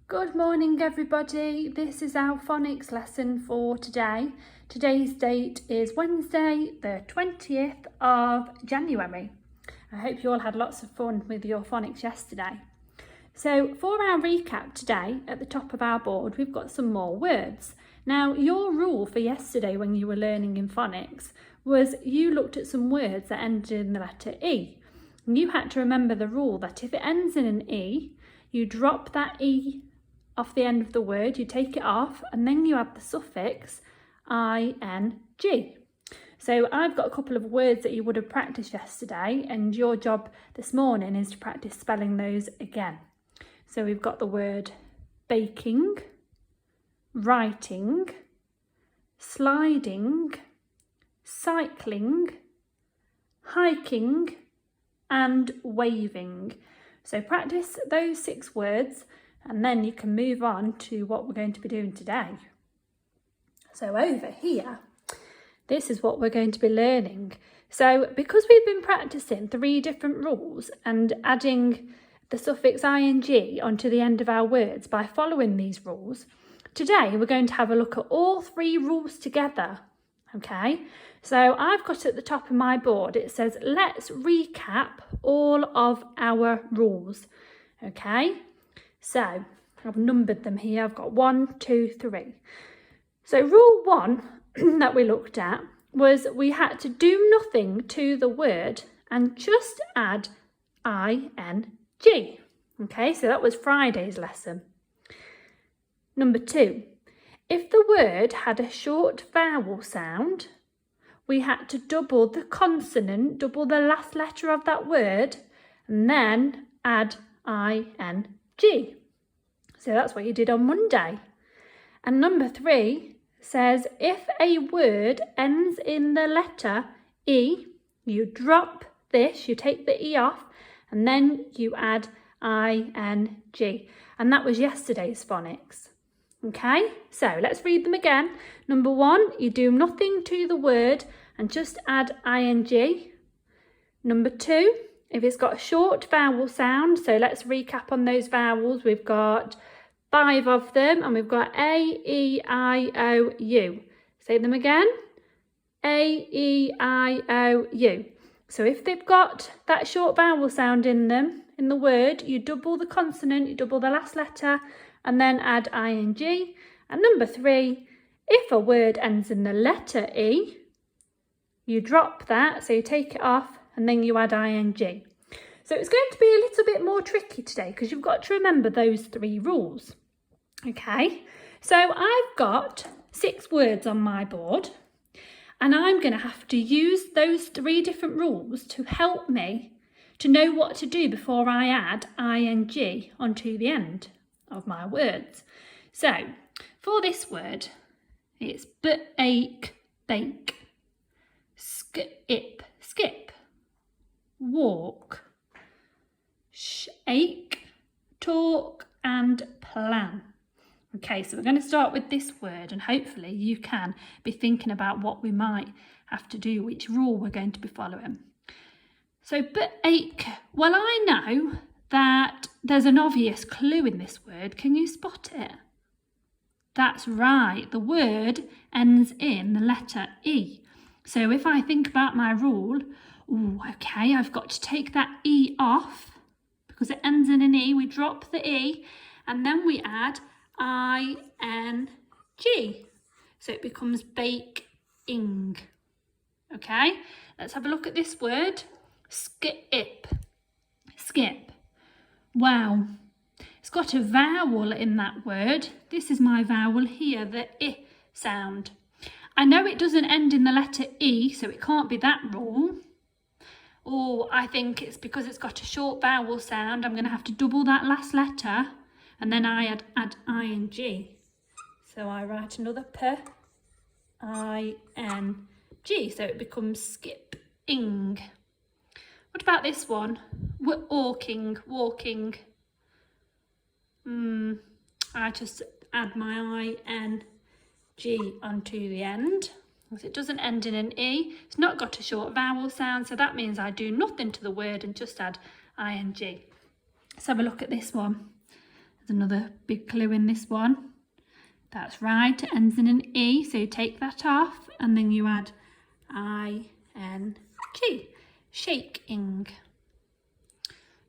Good morning everybody, this is our phonics lesson for today. Today's date is Wednesday the 20th of January. I hope you all had lots of fun with your phonics yesterday. So for our recap today, at the top of our board we've got some more words. Now your rule for yesterday when you were learning in phonics was you looked at some words that ended in the letter E. And you had to remember the rule that if it ends in an E, you drop that E off the end of the word, you take it off, and then you add the suffix ing. So I've got a couple of words that you would have practiced yesterday, and your job this morning is to practice spelling those again. So we've got the word baking, writing, sliding, cycling, hiking, and waving. So practice those 6 words, and then you can move on to what we're going to be doing today. So over here, this is what we're going to be learning. So because we've been practicing 3 different rules and adding the suffix ing onto the end of our words by following these rules, today we're going to have a look at all 3 rules together. Okay, so I've got at the top of my board, it says, let's recap all of our rules. Okay, so I've numbered them here. I've got 1, 2, 3. So rule 1 that we looked at was we had to do nothing to the word and just add ing. Okay, so that was Friday's lesson. Number 2, if the word had a short vowel sound, we had to double the consonant, double the last letter of that word, and then add ing. So that's what you did on Monday. And number 3 says if a word ends in the letter E, you drop this, you take the E off, and then you add ing. And that was yesterday's phonics. Okay, so let's read them again. Number 1, you do nothing to the word and just add ing. Number 2, if it's got a short vowel sound, so let's recap on those vowels. We've got 5 of them, and we've got A, E, I, O, U. Say them again. A, E, I, O, U. So if they've got that short vowel sound in them, in the word, you double the consonant, you double the last letter, and then add ing. And number 3, if a word ends in the letter E, you drop that, so you take it off, and then you add ing. So it's going to be a little bit more tricky today because you've got to remember those 3 rules. Okay, so I've got 6 words on my board, and I'm going to have to use those 3 different rules to help me to know what to do before I add ing onto the end of my words. So for this word, it's bake, bake, skip, skip, walk, shake, talk, and plan. Okay, so we're going to start with this word, and hopefully you can be thinking about what we might have to do, which rule we're going to be following. So bake, well, I know that there's an obvious clue in this word. Can you spot it? That's right, the word ends in the letter E. So if I think about my rule, okay, I've got to take that E off because it ends in an E. We drop the E and then we add ing. So it becomes baking. Okay, let's have a look at this word. Skip. Skip. Wow, it's got a vowel in that word. This is my vowel here, the I sound. I know it doesn't end in the letter E, so it can't be that rule. Or I think it's because it's got a short vowel sound. I'm going to have to double that last letter, and then I add ing. So I write another P, I-N, G, so it becomes skipping. What about this one? Walking. I just add my ing onto the end. It doesn't end in an E. It's not got a short vowel sound, so that means I do nothing to the word and just add ing. Let's have a look at this one. There's another big clue in this one. That's right, it ends in an E, so you take that off and then you add I-N-G, shaking.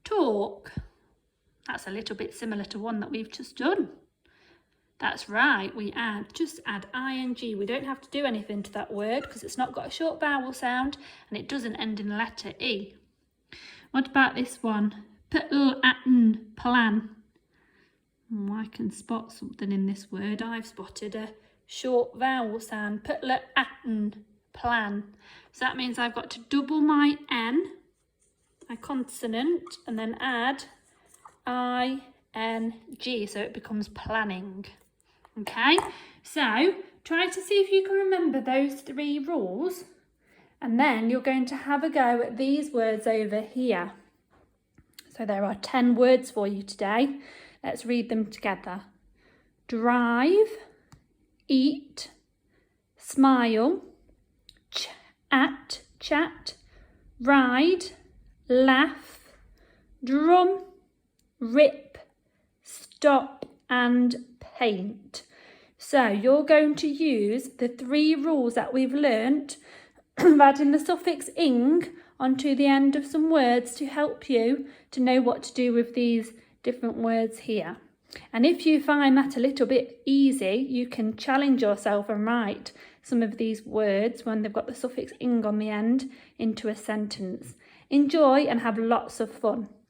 Talk, that's a little bit similar to one that we've just done. That's right, we just add ing. We don't have to do anything to that word because it's not got a short vowel sound and it doesn't end in the letter E. What about this one? Plan. Oh, I can spot something in this word. I've spotted a short vowel sound. Plan. So that means I've got to double my N, my consonant, and then add I-N-G, so it becomes planning. Okay, so try to see if you can remember those 3 rules, and then you're going to have a go at these words over here. So there are 10 words for you today. Let's read them together. Drive, eat, smile, chat, ride, laugh, drum, rip, stop and paint. So you're going to use the 3 rules that we've learnt of adding the suffix ing onto the end of some words to help you to know what to do with these different words here. And if you find that a little bit easy, you can challenge yourself and write some of these words when they've got the suffix ing on the end into a sentence. Enjoy and have lots of fun.